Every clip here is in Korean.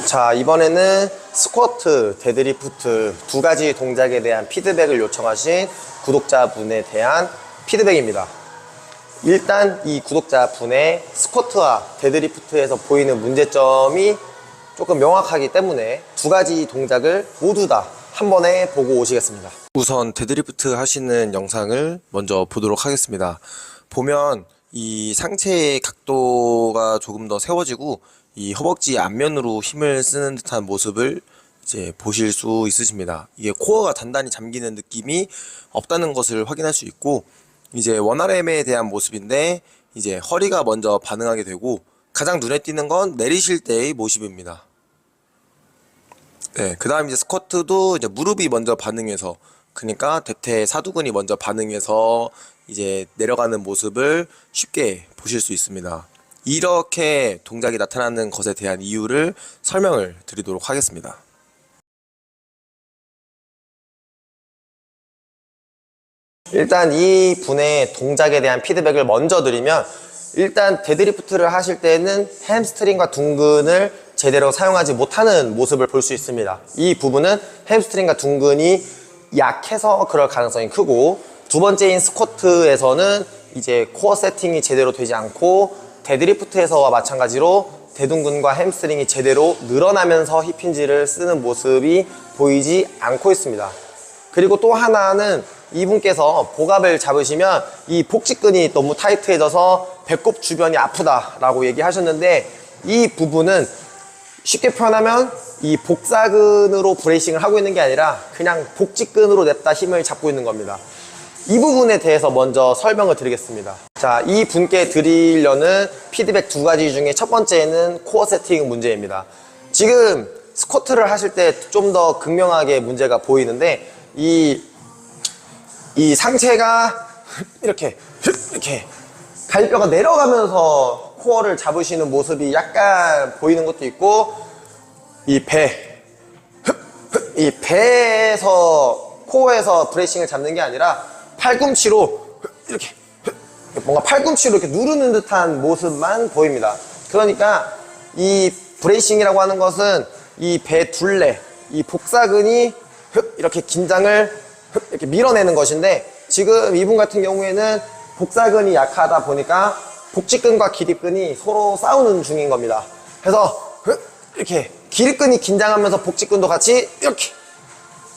자, 이번에는 스쿼트, 데드리프트 두 가지 동작에 대한 피드백을 요청하신 구독자분에 대한 피드백입니다. 일단 이 구독자분의 스쿼트와 데드리프트에서 보이는 문제점이 조금 명확하기 때문에 두 가지 동작을 모두 다 한 번에 보고 오시겠습니다. 우선 데드리프트 하시는 영상을 먼저 보도록 하겠습니다. 보면 이 상체의 각도가 조금 더 세워지고 이 허벅지 앞면으로 힘을 쓰는 듯한 모습을 이제 보실 수 있으십니다. 이게 코어가 단단히 잠기는 느낌이 없다는 것을 확인할 수 있고, 이제 원RM에 대한 모습인데 이제 허리가 먼저 반응하게 되고, 가장 눈에 띄는 건 내리실 때의 모습입니다. 네, 그 다음 이제 스쿼트도 이제 무릎이 먼저 반응해서, 그러니까 대퇴 사두근이 먼저 반응해서 이제 내려가는 모습을 쉽게 보실 수 있습니다. 이렇게 동작이 나타나는 것에 대한 이유를 설명을 드리도록 하겠습니다. 일단 이 분의 동작에 대한 피드백을 먼저 드리면, 일단 데드리프트를 하실 때는 햄스트링과 둔근을 제대로 사용하지 못하는 모습을 볼 수 있습니다. 이 부분은 햄스트링과 둔근이 약해서 그럴 가능성이 크고, 두 번째인 스쿼트에서는 이제 코어 세팅이 제대로 되지 않고, 데드리프트에서와 마찬가지로 대둔근과 햄스트링이 제대로 늘어나면서 힙힌지를 쓰는 모습이 보이지 않고 있습니다. 그리고 또 하나는 이분께서 복압을 잡으시면 이 복직근이 너무 타이트해져서 배꼽 주변이 아프다라고 얘기하셨는데, 이 부분은 쉽게 표현하면 이 복사근으로 브레이싱을 하고 있는 게 아니라 그냥 복직근으로 냅다 힘을 잡고 있는 겁니다. 이 부분에 대해서 먼저 설명을 드리겠습니다. 자, 이 분께 드리려는 피드백 두 가지 중에 첫 번째는 코어 세팅 문제입니다. 지금 스쿼트를 하실 때 좀 더 극명하게 문제가 보이는데, 이 상체가 이렇게 갈비뼈가 내려가면서 코어를 잡으시는 모습이 약간 보이는 것도 있고, 이 배에서 코어에서 브레이싱을 잡는 게 아니라 팔꿈치로 이렇게 뭔가 팔꿈치로 이렇게 누르는 듯한 모습만 보입니다. 그러니까 이 브레이싱이라고 하는 것은 이 배 둘레, 이 복사근이 이렇게 긴장을 이렇게 밀어내는 것인데, 지금 이분 같은 경우에는 복사근이 약하다 보니까 복직근과 기립근이 서로 싸우는 중인 겁니다. 그래서 이렇게 기립근이 긴장하면서 복직근도 같이 이렇게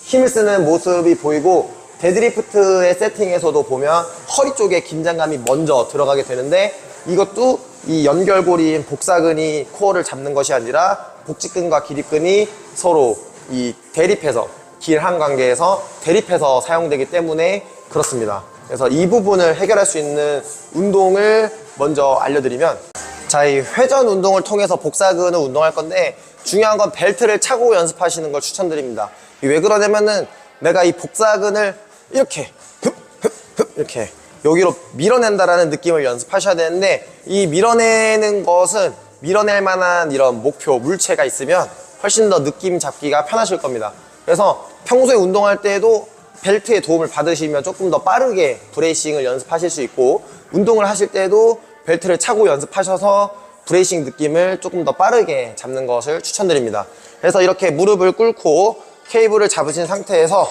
힘을 쓰는 모습이 보이고, 데드리프트의 세팅에서도 보면 허리 쪽에 긴장감이 먼저 들어가게 되는데, 이것도 이 연결고리인 복사근이 코어를 잡는 것이 아니라 복직근과 기립근이 서로 이 대립해서, 길한 관계에서 대립해서 사용되기 때문에 그렇습니다. 그래서 이 부분을 해결할 수 있는 운동을 먼저 알려드리면, 자, 이 회전 운동을 통해서 복사근을 운동할 건데, 중요한 건 벨트를 차고 연습하시는 걸 추천드립니다. 왜 그러냐면은 내가 이 복사근을 이렇게 이렇게 여기로 밀어낸다라는 느낌을 연습하셔야 되는데, 이 밀어내는 것은 밀어낼 만한 이런 목표, 물체가 있으면 훨씬 더 느낌 잡기가 편하실 겁니다. 그래서 평소에 운동할 때에도 벨트의 도움을 받으시면 조금 더 빠르게 브레이싱을 연습하실 수 있고, 운동을 하실 때도 벨트를 차고 연습하셔서 브레이싱 느낌을 조금 더 빠르게 잡는 것을 추천드립니다. 그래서 이렇게 무릎을 꿇고 케이블을 잡으신 상태에서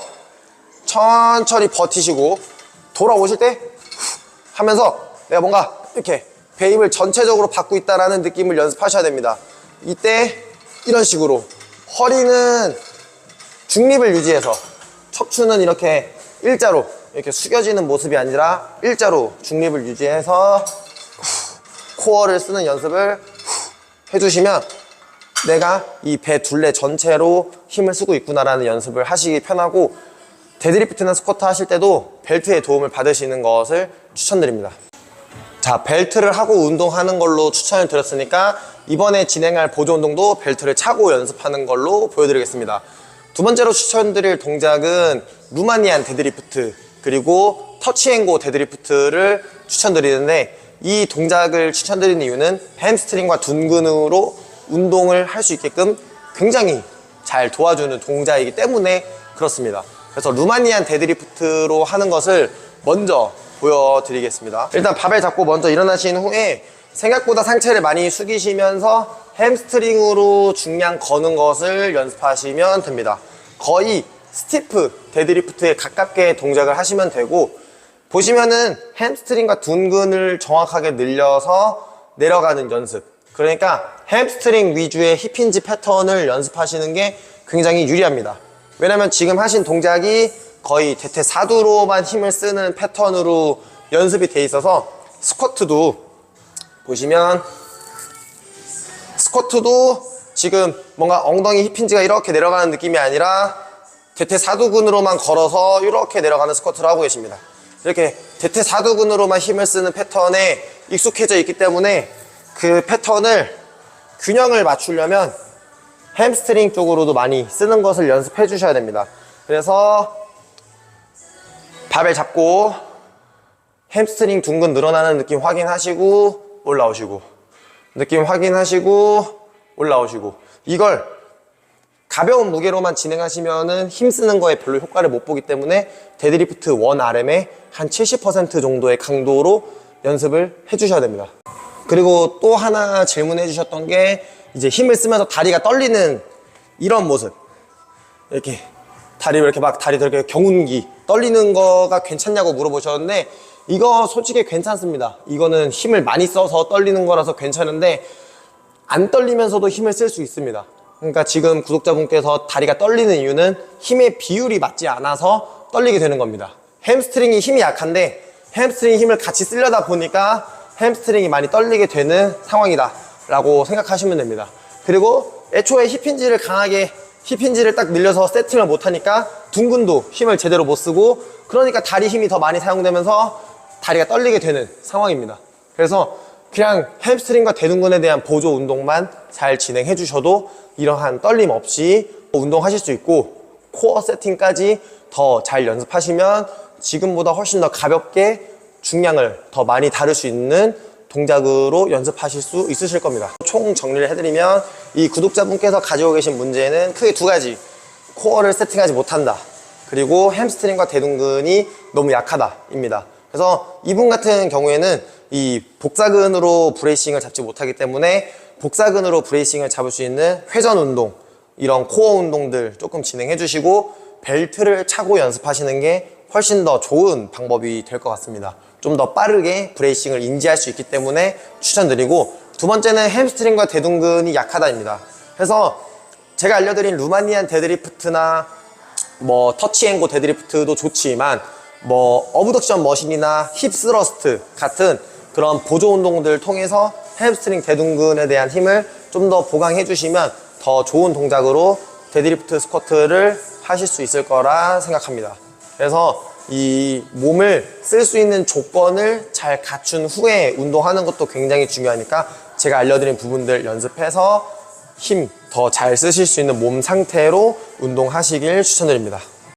천천히 버티시고, 돌아오실 때 하면서 내가 뭔가 이렇게 배 힘을 전체적으로 받고 있다는 느낌을 연습하셔야 됩니다. 이때 이런 식으로 허리는 중립을 유지해서, 척추는 이렇게 일자로 이렇게 숙여지는 모습이 아니라 일자로 중립을 유지해서 코어를 쓰는 연습을 해주시면 내가 이 배 둘레 전체로 힘을 쓰고 있구나라는 연습을 하시기 편하고, 데드리프트나 스쿼트 하실 때도 벨트의 도움을 받으시는 것을 추천드립니다. 자, 벨트를 하고 운동하는 걸로 추천을 드렸으니까 이번에 진행할 보조 운동도 벨트를 차고 연습하는 걸로 보여드리겠습니다. 두 번째로 추천드릴 동작은 루마니안 데드리프트, 그리고 터치앤고 데드리프트를 추천드리는데, 이 동작을 추천드리는 이유는 햄스트링과 둔근으로 운동을 할 수 있게끔 굉장히 잘 도와주는 동작이기 때문에 그렇습니다. 그래서 루마니안 데드리프트로 하는 것을 먼저 보여드리겠습니다. 일단 바벨 잡고 먼저 일어나신 후에 생각보다 상체를 많이 숙이시면서 햄스트링으로 중량 거는 것을 연습하시면 됩니다. 거의 스티프 데드리프트에 가깝게 동작을 하시면 되고, 보시면은 햄스트링과 둔근을 정확하게 늘려서 내려가는 연습, 그러니까 햄스트링 위주의 힙힌지 패턴을 연습하시는 게 굉장히 유리합니다. 왜냐면 지금 하신 동작이 거의 대퇴사두로만 힘을 쓰는 패턴으로 연습이 돼 있어서, 스쿼트도 보시면 스쿼트도 지금 뭔가 엉덩이 힙힌지가 이렇게 내려가는 느낌이 아니라 대퇴사두근으로만 걸어서 이렇게 내려가는 스쿼트를 하고 계십니다. 이렇게 대퇴사두근으로만 힘을 쓰는 패턴에 익숙해져 있기 때문에 그 패턴을 균형을 맞추려면 햄스트링 쪽으로도 많이 쓰는 것을 연습해 주셔야 됩니다. 그래서 바벨 잡고 햄스트링 둔근 늘어나는 느낌 확인하시고 올라오시고, 느낌 확인하시고 올라오시고, 이걸 가벼운 무게로만 진행하시면은 힘 쓰는 거에 별로 효과를 못 보기 때문에 데드리프트 1RM의 한 70% 정도의 강도로 연습을 해 주셔야 됩니다. 그리고 또 하나 질문해 주셨던 게, 이제 힘을 쓰면서 다리가 떨리는 이런 모습, 이렇게 다리 이렇게 막 다리 이렇게 경운기 떨리는 거가 괜찮냐고 물어보셨는데, 이거 솔직히 괜찮습니다. 이거는 힘을 많이 써서 떨리는 거라서 괜찮은데, 안 떨리면서도 힘을 쓸 수 있습니다. 그러니까 지금 구독자분께서 다리가 떨리는 이유는 힘의 비율이 맞지 않아서 떨리게 되는 겁니다. 햄스트링이 힘이 약한데 햄스트링 힘을 같이 쓰려다 보니까 햄스트링이 많이 떨리게 되는 상황이다 라고 생각하시면 됩니다. 그리고 애초에 힙힌지를 강하게, 힙힌지를 딱 늘려서 세팅을 못하니까 둔근도 힘을 제대로 못 쓰고, 그러니까 다리 힘이 더 많이 사용되면서 다리가 떨리게 되는 상황입니다. 그래서 그냥 햄스트링과 대둔근에 대한 보조 운동만 잘 진행해 주셔도 이러한 떨림 없이 운동하실 수 있고, 코어 세팅까지 더 잘 연습하시면 지금보다 훨씬 더 가볍게 중량을 더 많이 다룰 수 있는 동작으로 연습하실 수 있으실 겁니다. 총 정리를 해드리면, 이 구독자분께서 가지고 계신 문제는 크게 두 가지: 코어를 세팅하지 못한다, 그리고 햄스트링과 대둔근이 너무 약하다 입니다. 그래서 이분 같은 경우에는 이 복사근으로 브레이싱을 잡지 못하기 때문에 복사근으로 브레이싱을 잡을 수 있는 회전 운동, 이런 코어 운동들 조금 진행해 주시고, 벨트를 차고 연습하시는 게 훨씬 더 좋은 방법이 될 것 같습니다. 좀 더 빠르게 브레이싱을 인지할 수 있기 때문에 추천드리고, 두 번째는 햄스트링과 대둔근이 약하다입니다. 그래서 제가 알려드린 루마니안 데드리프트나 뭐 터치앤고 데드리프트도 좋지만, 뭐 어브덕션 머신이나 힙 스러스트 같은 그런 보조 운동들을 통해서 햄스트링 대둔근에 대한 힘을 좀 더 보강해 주시면 더 좋은 동작으로 데드리프트 스쿼트를 하실 수 있을 거라 생각합니다. 그래서 이 몸을 쓸 수 있는 조건을 잘 갖춘 후에 운동하는 것도 굉장히 중요하니까, 제가 알려드린 부분들 연습해서 힘 더 잘 쓰실 수 있는 몸 상태로 운동하시길 추천드립니다.